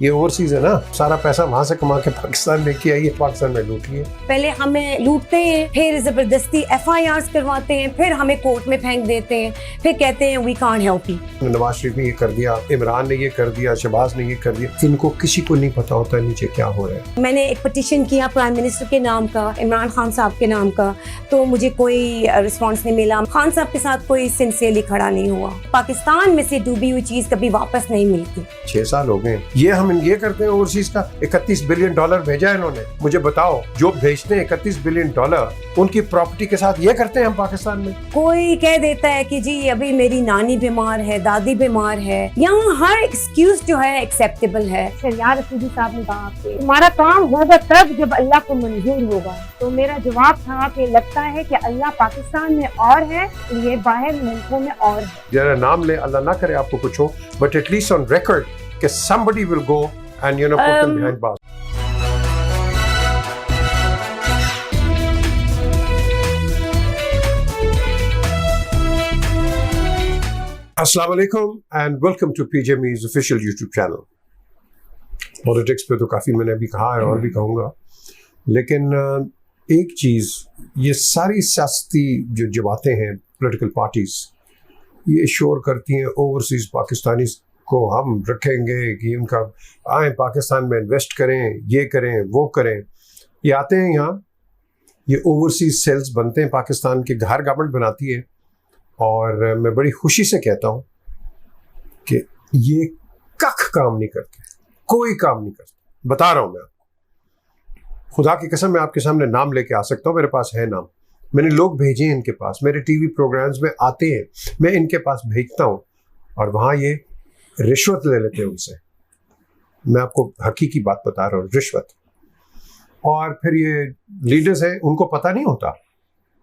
یہ اوورسیز ہے نا, سارا پیسہ وہاں سے کما کے پاکستان میں کیا, یہ پاکستان میں لوٹی ہے. پہلے ہمیں لوٹتے ہیں, پھر زبردستی FIRs کرواتے ہیں, پھر ہمیں کورٹ میں پھینک دیتے ہیں, پھر کہتے ہیں we can't help you. Nawaz Sharif نے یہ کر دیا, عمران نے یہ کر دیا, شہباز نے یہ کر دیا, ان کو کسی کو نہیں پتا ہوتا نیچے کیا ہو رہا ہے. میں نے ایک پٹیشن کیا پرائم منسٹر کے نام کا, عمران خان صاحب کے نام کا, تو مجھے کوئی رسپانس نہیں ملا. خان صاحب کے ساتھ کوئی سنسیئرلی کھڑا نہیں ہوا. پاکستان میں سے ڈوبی ہوئی چیز کبھی واپس نہیں ملتی. 6 سال ہو گئے. یہ ہم یہ کرتے ہیں اوورسیز کا. $31 بلین بھیجا ہے انہوں نے. مجھے بتاؤ, جو بھیجتے ہیں $31 بلین ان کی پراپرٹی کے ساتھ یہ کرتے ہیں ہم پاکستان میں. کوئی کہہ دیتا ہے کہ جی ابھی میری نانی بیمار ہے, دادی بیمار ہے. یہاں ہر ایکسکیوز جو ہے ایکسیپٹیبل ہے. شریعہ رسولی صاحب نے کہا کہ ہمارا کام ہوگا تب جب اللہ کو منظور ہوگا. تو میرا جواب تھا کہ لگتا ہے کہ اللہ پاکستان میں اور ہے, یہ باہر ملکوں میں اور ہے. ذرا نام لے, اللہ نہ کرے آپ کو کچھ ہو, but at least on record کہ somebody will go and put them behind bars. السلام علیکم and welcome to PJ Mees official YouTube channel. Politics پہ تو کافی میں نے ابھی کہا ہے اور بھی کہوں گا, لیکن ایک چیز, یہ ساری سیاستی جو جماعتیں ہیں, پولیٹیکل پارٹیز, یہ شور کرتی ہیں اوورسیز پاکستانی کو ہم رکھیں گے کہ ان کا آئیں پاکستان میں انویسٹ کریں, یہ کریں وہ کریں. یہ آتے ہیں یہاں, یہ اوورسیز سیلز بنتے ہیں پاکستان کے, ہر گورنمنٹ بناتی ہے, اور میں بڑی خوشی سے کہتا ہوں کہ یہ کخ کام نہیں کرتے, کوئی کام نہیں کرتے. بتا رہا ہوں میں آپ کو, خدا کی قسم میں آپ کے سامنے نام لے کے آ سکتا ہوں, میرے پاس ہے نام. میں نے لوگ بھیجے ہیں ان کے پاس, میرے ٹی وی پروگرامز میں آتے ہیں, میں ان کے پاس بھیجتا ہوں, اور وہاں یہ رشوت لے لیتے ہیں ان سے. میں آپ کو حقیقی بات بتا رہا ہوں, رشوت. اور پھر یہ لیڈرز ہیں, ان کو پتہ نہیں ہوتا.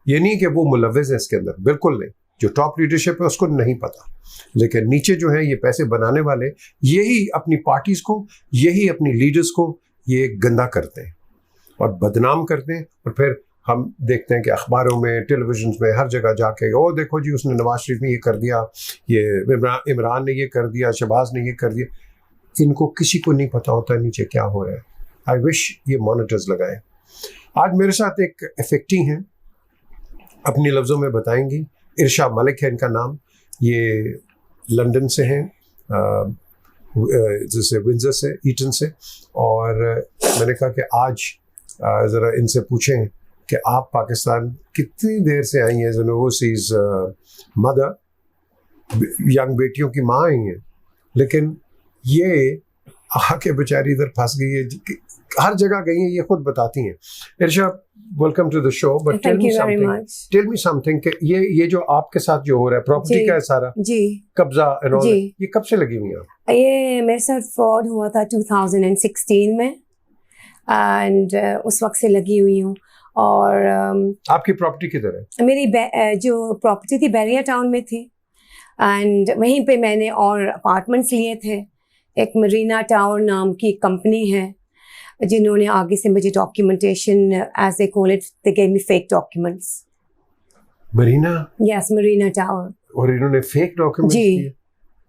یہ نہیں کہ وہ ملوث ہیں اس کے اندر, بالکل نہیں. جو ٹاپ لیڈرشپ ہے اس کو نہیں پتا, لیکن نیچے جو ہیں یہ پیسے بنانے والے, یہی اپنی پارٹیز کو, یہی اپنی لیڈرز کو یہ گندا کرتے ہیں اور بدنام کرتے ہیں. اور پھر ہم دیکھتے ہیں کہ اخباروں میں, ٹیلی ویژنس میں, ہر جگہ جا کے او دیکھو جی اس نے, نواز شریف نے یہ کر دیا, یہ عمران نے یہ کر دیا, شہباز نے یہ کر دیا. ان کو کسی کو نہیں پتا ہوتا نیچے کیا ہو رہا ہے. آئی وش یہ مانیٹرز لگائیں. آج میرے ساتھ ایک افیکٹی ہیں, اپنی لفظوں میں بتائیں گی. ارشا ملک ہے ان کا نام, یہ لندن سے ہیں, جیسے ونزر سے, ایٹن سے. اور میں نے کہا کہ آج ذرا ان سے پوچھیں کہ آپ پاکستان کتنی دیر سے آئی ہیں, as an overseas mother, young بیٹیوں کی ماں آئی ہیں, لیکن یہ آ کے بیچاری ادھر پھنس گئی ہے, ہر جگہ گئی ہیں, یہ خود بتاتی ہیں. Arsha, welcome to the show. But tell me something کہ یہ جو آپ کے ساتھ جو ہو رہا ہے, پراپرٹی کا ہے سارا قبضہ, یہ کب سے لگی ہوئی ہیں؟ یہ میرے ساتھ فراڈ ہوا تھا 2016 میں, اینڈ اس وقت سے لگی ہوئی ہوں. اور آپ کی پراپرٹی کدھر ہے؟ میری جو پراپرٹی تھی بیریا ٹاؤن میں تھی, اینڈ وہیں پہ میں نے اور اپارٹمنٹس لیے تھے. ایک مرینا ٹاور نام کی کمپنی ہے, جنہوں نے آگے سے مجھے documentation, as I call it, they gave me fake documents. Marina? Yes, Marina tower. اور انہوں نے فیک ڈاکیومنٹس دیے؟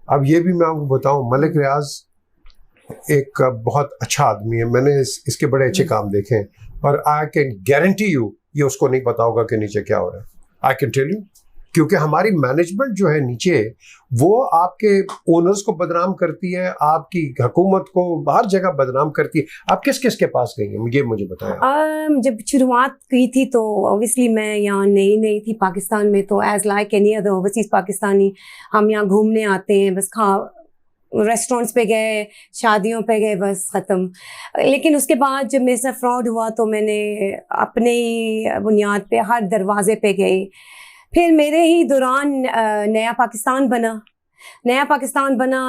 اب یہ بھی میں آپ کو بتاؤں, ملک ریاض ایک بہت اچھا آدمی ہے, میں نے اس کے بڑے اچھے کام دیکھے ہیں, اور آئی کین گارنٹی یو یہ اس کو نہیں پتا ہوگا کہ نیچے کیا ہو رہا ہے. آئی کین ٹیل یو, کیونکہ ہماری مینجمنٹ جو ہے نیچے, وہ آپ کے اونرز کو بدنام کرتی ہے, آپ کی حکومت کو ہر جگہ بدنام کرتی ہے. آپ کس کس کے پاس گئی ہیں, یہ مجھے بتائیں. جب شروعات کی تھی تو اوبیسلی میں یہاں نئی تھی پاکستان میں, تو as like any other overseas Pakistani ہم یہاں گھومنے آتے ہیں, بس ریسٹورینٹس پہ گئے, شادیوں پہ گئے, بس ختم. لیکن اس کے بعد جب میرے ساتھ فراڈ ہوا تو میں نے اپنے ہی بنیاد پہ ہر دروازے پہ گئی. پھر میرے ہی دوران نیا پاکستان بنا.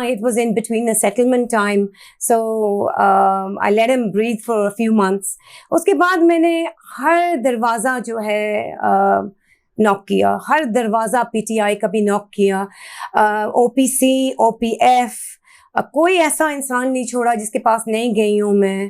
It was in between the settlement time, so I let him breathe for a few months. اس کے بعد میں نے ہر دروازہ جو ہے ناک کیا, ہر دروازہ PTI کا بھی ناک کیا, OPC, OPF, کوئی ایسا انسان نہیں چھوڑا جس کے پاس نہیں گئی ہوں میں.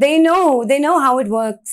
they know how it works.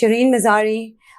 Shireen Mazari,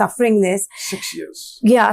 suffering this. 6 years? Yeah,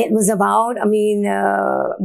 It was about, I mean,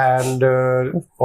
And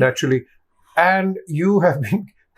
Naturally. And you have been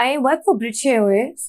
I work for British Airways.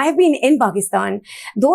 I have been in Pakistan. 2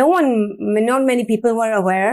not many people were aware.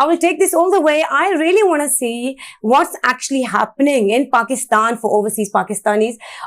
I will take this all the way. I really want to see what's actually happening in Pakistan for overseas Pakistanis.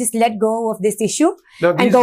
just let go of this issue and go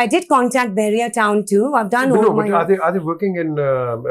I did contact Bahria Town too. I've done all my. But are they working in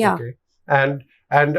Yeah. Okay. And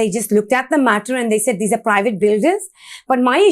they just looked at the matter and they said these are private builders. But my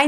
I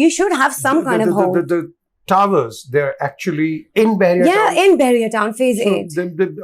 you should have some kind of hope. The towers, they're actually in Bahria Town. Yeah, in Bahria Town, phase 8.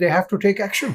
they have to take action.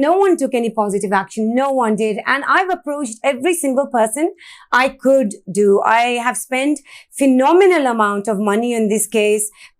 No one took any positive action. No one did. And I've approached every single person I could do. I have spent phenomenal amount of money on this case.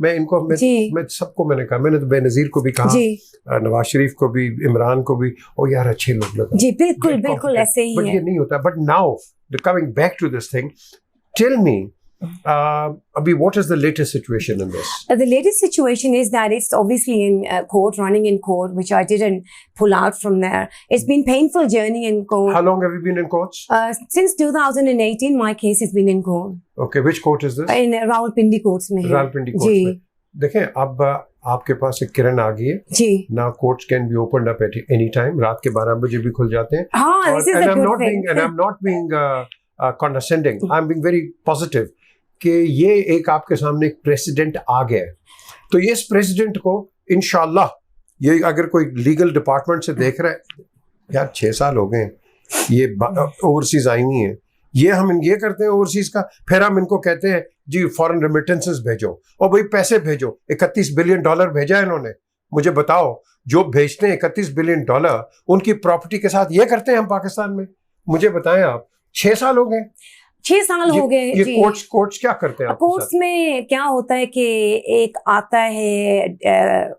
میں ان کو میں سب کو میں نے کہا, میں نے تو بے نظیر کو بھی کہا, نواز شریف کو بھی, عمران کو بھی, او یار اچھے لوگ لگا. جی بالکل بالکل ایسے ہی بٹ یہ نہیں ہوتا. But now coming back to this thing, tell me Abhi, what is the latest situation in this? The latest situation is that it's obviously in court, running in court, which I didn't pull out from there. It's been painful journey in court. How long have you been in courts? Since 2018, my case has been in court. Okay, which court is this? In Rawalpindi courts mein. Rawalpindi courts mein. دیکھیں اب آپ کے پاس ایک کرن آ گئی ہے جی. نا, courts can be opened up at any time. رات کے 12 بجے بھی کھل جاتے ہیں. ہاں, this is a good thing. And I'm not being condescending. I'm being very positive. کہ یہ ایک آپ کے سامنے ایک پریسیڈنٹ آ گیا ہے, تو یہ اس پریسیڈنٹ کو انشاءاللہ, یہ اگر کوئی لیگل ڈپارٹمنٹ سے دیکھ رہا ہے, یار 6 سال ہو گئے ہیں یہ اوورسیز آئی ہوئی ہیں, یہ ہم یہ کرتے ہیں اوورسیز کا, پھر ہم ان کو کہتے ہیں جی فارن ریمیٹنسز بھیجو, اور بھائی پیسے بھیجو. $31 بلین بھیجا ہے انہوں نے. مجھے بتاؤ, جو بھیجتے ہیں $31 بلین ان کی پراپرٹی کے ساتھ یہ کرتے ہیں ہم پاکستان میں. مجھے بتائیں آپ, 6 سال ہو گئے, 6 سال ہو گئے. یہ کورٹس کیا کرتے ہیں؟ کورٹس میں کیا ہوتا ہے کہ ایک آتا ہے,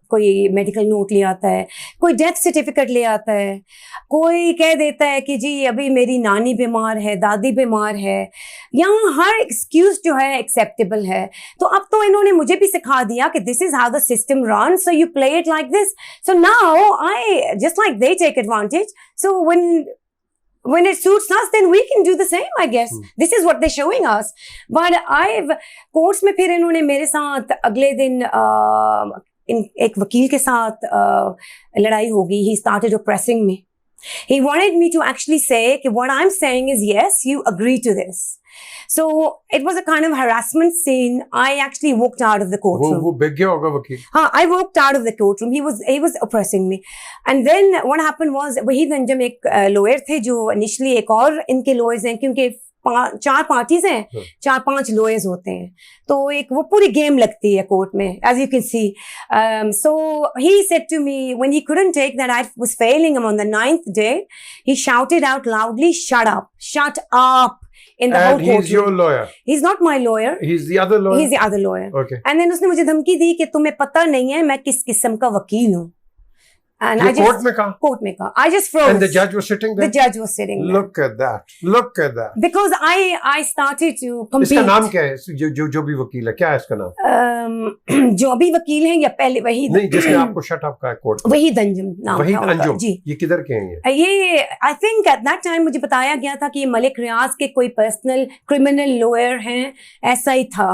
کوئی میڈیکل نوٹ لے آتا ہے, کوئی ڈیتھ سرٹیفکیٹ لے آتا ہے, کوئی کہہ دیتا ہے کہ جی ابھی میری نانی بیمار ہے, دادی بیمار ہے. یہاں ہر ایکسکیوز جو ہے ایکسیپٹیبل ہے. تو اب تو انہوں نے مجھے بھی سکھا دیا کہ this is how the system run, so you play it like this. So now I just like they take advantage. So when it suits us, then we can do the same, I guess. This is what they're showing us. But courts میں پھر انہوں نے میرے ساتھ اگلے دن ایک وکیل کے ساتھ لڑائی ہو گئی. He started oppressing me. He wanted me to actually say کہ what I'm saying is yes, you agree to this. So it was a kind of harassment scene. I actually walked out of the courtroom. وہ big گیا ہوگا وکیل. ہاں, I walked out of the courtroom. He was oppressing me. And then what happened was, وہی دن جب ایک lawyer تھے جو initially ایک اور ان کے lawyers ہیں, کیونکہ 4 parties ہیں, 4-5 lawyers ہوتے ہیں, تو ایک وہ پوری گیم لگتی ہے کورٹ میں, as you can see. So he said to me, when he couldn't take that I was failing him on the 9th day, he shouted out loudly, shut up in the whole courtroom. And he's your lawyer? He's not my lawyer. He's the other lawyer? He's the other lawyer. Okay. And then اس نے مجھے دھمکی دی کہ تمہیں پتہ نہیں ہے میں کس قسم کا وکیل ہوں. And I just, court mein kaha? Court mein kaha. I just froze. And the judge was sitting there? The judge was sitting there. Look at that. Look at that. Because I started to compete. اس کا نام کیا ہے جو بھی وکیل ہے, کیا ہے اس کا نام؟ جو ابھی وکیل ہیں یا پہلے وہی نہیں, جس نے آپ کو شٹ اپ کہا کورٹ, وحید انجم نام تھا. وحید انجم. جی. یہ کدھر کے ہیں یہ I think at that time مجھے بتایا گیا تھا کہ یہ ملک ریاض کے کوئی پرسنل کرمنل لوئر ہیں, ایسا ہی تھا.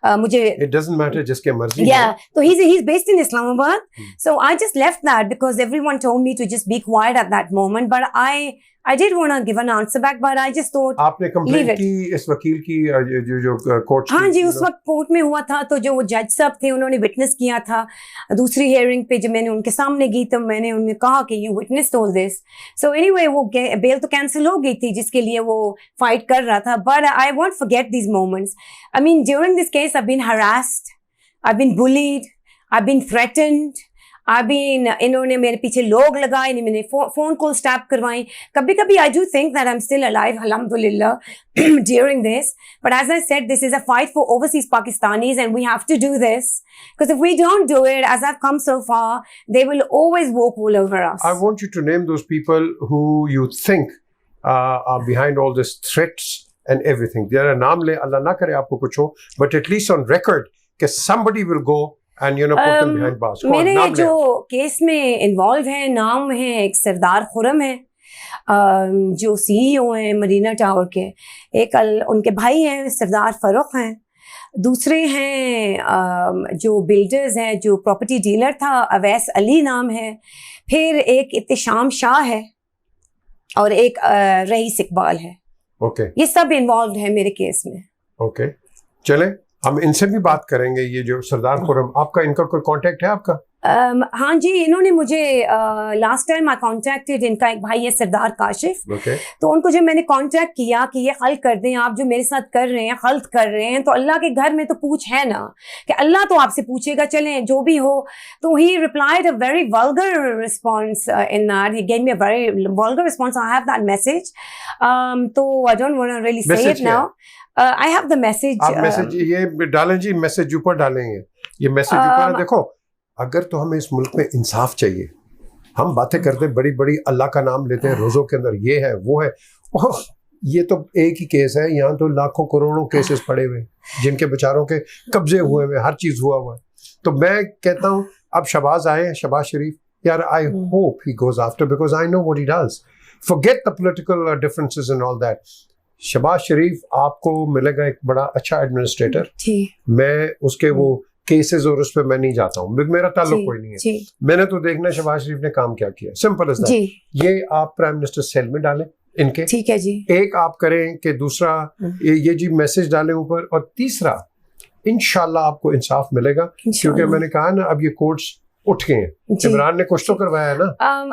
مجھے it doesn't matter, جس کے مرضی. Yeah, so he's based in Islamabad. So I just left that because everyone told me to just be quiet at that moment. But I did want to give an answer back, but I just thought آپ نے complain کی اس وکیل کی جو court. ہاں جی, اس وقت court میں ہوا تھا, تو جو وہ جج صاحب تھے انہوں نے وٹنس کیا تھا دوسری ہیئرنگ پہ. جب میں نے ان کے سامنے گئی تو میں نے انہیں کہا کہ you witness all this. So any way وہ بیل تو کینسل ہو گئی تھی جس کے لیے وہ فائٹ کر رہا تھا. But I want forget these moments. I mean during this case I been harassed, I been bullied, I been threatened, انہوں نے میرے پیچھے لوگ لگائے, میں نے فون کال اسٹاپ کروائیں. کبھی کبھی I do think that I'm still alive, alhamdulillah, during this. But as I said, this is a fight for overseas Pakistanis and we have to do this. Because if we don't do it, as I've come so far, they will always walk all over us. I want you to name those people who you think are behind all these threats and everything. There are naam le, Allah na kare aapko kuch ho, but at least on record, کہ somebody will go and put them behind bars. میرے جو case میں involve ہیں نام ہیں, ایک سردار خرم ہے جو CEO ہیں مرینا ٹاور کے, ایک ان کے بھائی ہیں سردار فاروق ہیں, دوسرے ہیں جو بلڈرز ہیں, جو پراپرٹی ڈیلر تھا اویس علی نام ہے, پھر ایک احتشام شاہ ہے, اور ایک رئیس اقبال ہے. اوکے, یہ سب انوالوڈ ہیں میرے کیس میں. اوکے, چلیں ہم ان سے بھی بات کریں گے. یہ جو سردار خرم, آپ کا ان کا کوئی کانٹیکٹ ہے آپ کا؟ ہاں جی, انہوں نے مجھے لاسٹ ٹائم آئی کانٹیکٹڈ, ان کا ایک بھائی ہے سردار کاشف, تو ان کو جب میں نے کانٹیکٹ کیا کہ یہ حل کر دیں, آپ جو میرے ساتھ کر رہے ہیں غلط کر رہے ہیں, تو اللہ کے گھر میں تو پوچھ ہے نا کہ اللہ تو آپ سے پوچھے گا, چلیں جو بھی ہو. تو he replied a very vulgar response in that, he gave me a very vulgar response. I have that message, تو I don't want to really say it now. I have the message. آپ message یہ ڈالیں جی, message اوپر ڈالیں گے. یہ message اوپر دیکھو, اگر تو ہمیں اس ملک میں انصاف چاہیے, ہم باتیں کرتے ہیں بڑی بڑی, اللہ کا نام لیتے ہیں روزوں کے اندر, یہ ہے وہ ہے, یہ تو ایک ہی کیس ہے, یہاں تو لاکھوں کروڑوں کیسز پڑے ہوئے جن کے بیچاروں کے قبضے ہوئے ہوئے, ہر چیز ہوا ہوا ہے. تو میں کہتا ہوں اب شہباز آئے ہیں, شہباز شریف, یار I hope he goes after because I know what he does. Forget the political differences and all that. Shahbaz شریف آپ کو ملے گا ایک بڑا اچھا ایڈمنسٹریٹر. میں اس کے وہ کیسز اور اس پہ میں نہیں جاتا ہوں, میرا تعلق کوئی نہیں ہے. میں نے تو دیکھنا شہباز شریف نے کام کیا کیا, سمپل از دیٹ. یہ آپ پرائم منسٹر سیل میں ڈالیں ان کے, ٹھیک ہے جی, ایک آپ کریں کہ دوسرا یہ جی میسج ڈالیں اوپر, اور تیسرا انشاءاللہ آپ کو انصاف ملے گا, کیونکہ میں نے کہا نا اب یہ کورٹس اٹھ گئے ہیں. عمران نے کچھ تو کروایا ہے نا.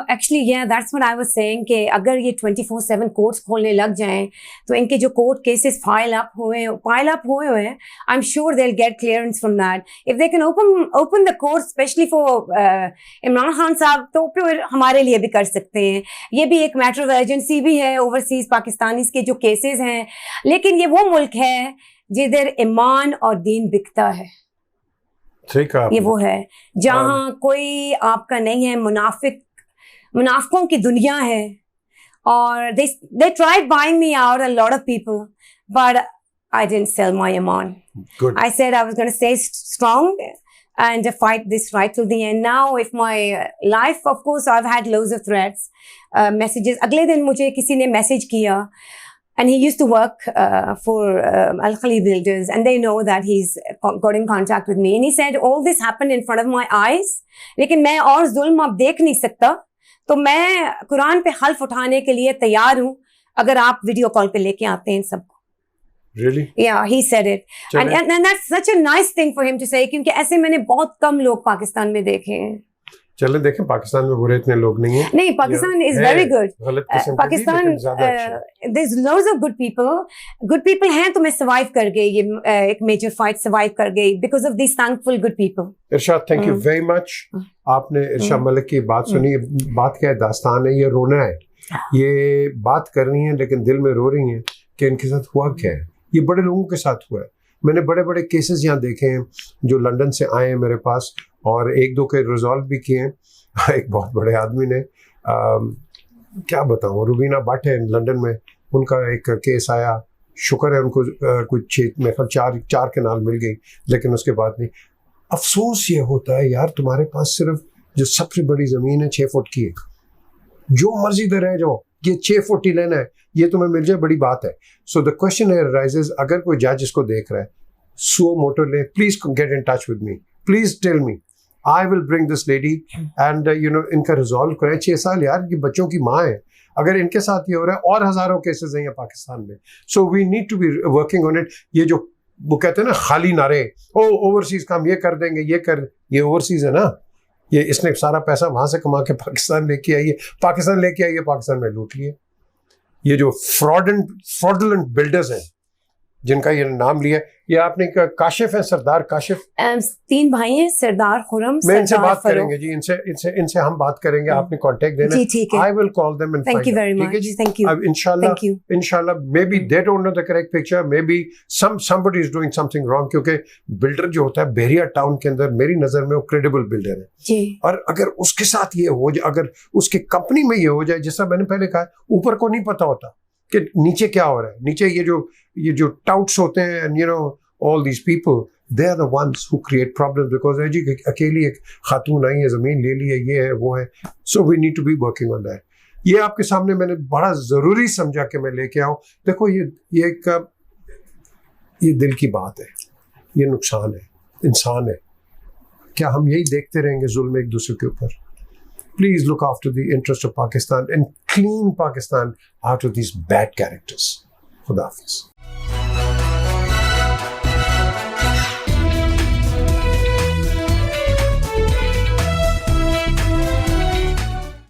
Actually yeah, that's what I was saying کہ اگر یہ 24/7 کورٹس کھولنے لگ جائیں تو ان کے جو کورٹ کیسز پائل اپ ہوئے ہیں, I'm sure they'll get clearance from that. If they can open the court especially for Imran Khan صاحب, تو پھر ہمارے لیے بھی کر سکتے ہیں. یہ بھی ایک میٹر آف ایرجنسی بھی ہے, اوورسیز پاکستانیز کے جو کیسز ہیں, لیکن یہ وہ ملک ہے جدھر ایمان اور دین بکتا ہے. یہ وہ ہے جہاں کوئی آپ کا نہیں ہے, منافقوں کی دنیا ہے. اور they tried buying me out, a lot of people, but I didn't sell my iman. Good. I said I was going to stay strong and fight this right till the end. Now if my life, of course I've had loads of threats, messages. اگلے دن مجھے کسی نے message کیا, and he used to work for Al-Khali Builders, and they know that he's got in contact with me, and he said all this happened in front of my eyes, لیکن میں اور ظلم اب دیکھ نہیں سکتا, تو میں قرآن پہ حلف اٹھانے کے لیے تیار ہوں اگر آپ ویڈیو کال پہ لے کے آتے ہیں سب کو. Really? Yeah, he said it. And that's such a nice thing for him to say, کیونکہ ایسے میں نے بہت کم لوگ پاکستان میں دیکھے ہیں. چلیں دیکھیں, پاکستان میں برے اتنے لوگ نہیں ہیں. نہیں, Pakistan is very good. Pakistan there's loads of good people ہیں, تو میں survive کر گئی, یہ ایک میجر فائٹ survive کر گئی because of these thankful good people. Irshad, thank you very much. آپ نے ارشاد ملک کی بات سنی. بات کیا ہے, داستان ہے, یہ رونا ہے, یہ بات کرنی ہے, لیکن دل میں رو رہی ہیں کہ ان کے ساتھ ہوا کیا ہے. یہ بڑے لوگوں کے ساتھ ہوا ہے. میں نے بڑے بڑے کیسز یہاں دیکھے ہیں جو لنڈن سے آئے ہیں میرے پاس, اور ایک دو کے ریزالو بھی کیے ہیں. ایک بہت بڑے آدمی نے, کیا بتاؤں, روبینہ بٹ ہے لنڈن میں, ان کا ایک کیس آیا, شکر ہے ان کو کچھ چار کنال مل گئی, لیکن اس کے بعد نہیں. افسوس یہ ہوتا ہے یار, تمہارے پاس صرف جو سب سے بڑی زمین ہے 6 فٹ کی ہے, جو مرضی دے رہے جاؤ, یہ 6 فٹ ہی لینا ہے, یہ تمہیں مل جائے, بڑی بات ہے. سو دا کوشچن رائزز, اگر کوئی جج اس کو دیکھ رہا ہے, سو موٹو لے, please get in touch with me, please tell me, I will bring this lady and ان کا ریزالو کریں. 6 سال یار, یہ بچوں کی ماں ہے. اگر ان کے ساتھ یہ ہو رہا ہے, اور ہزاروں کیسز ہیں یہ پاکستان میں. So we need to be working on it. یہ جو وہ کہتے ہیں نا خالی نعرے, اوورسیز کا ہم یہ کر دیں گے, یہ اوورسیز ہے نا, یہ اس نے سارا پیسہ وہاں سے کما کے پاکستان لے کے آئیے, پاکستان میں لوٹ لیے. یہ جو fraudulent بلڈرز ہیں جن کا یہ نام لیا, یہ آپ نے کاشف ہے, سردار کاشف, 3 بھائی ہیں, سردار خرم, میں ان سے بات کریں گے جی, ان سے ہم بات کریں گے, آپ نے کانٹیکٹ دینا ہے. I will call them and find out. Thank you very much. Thank you. اب انشاءاللہ maybe they don't know the correct picture, maybe somebody is doing something wrong, کیونکہ بلڈر جو ہوتا ہے بحریہ ٹاؤن کے اندر میری نظر میں وہ کریڈیبل بلڈر ہے, اور اگر اس کے ساتھ یہ ہو جائے, اگر اس کی کمپنی میں یہ ہو جائے, جیسا میں نے پہلے کہا, اوپر کو نہیں پتا ہوتا کہ نیچے کیا ہو رہا ہے. نیچے یہ جو ٹاؤٹس ہوتے ہیں, and all these people, they are the ones who create problems, because جی اکیلی ایک خاتون آئی ہے, زمین لے لی ہے, یہ ہے وہ ہے. So we need to be working on that. یہ آپ کے سامنے میں نے بڑا ضروری سمجھا کہ میں لے کے آؤں. دیکھو یہ دل کی بات ہے, یہ نقصان ہے, انسان ہے. کیا ہم یہی دیکھتے رہیں گے ظلم ایک دوسرے کے اوپر؟ Please look after the interest of Pakistan and clean Pakistan out of these bad characters. Khuda Hafiz.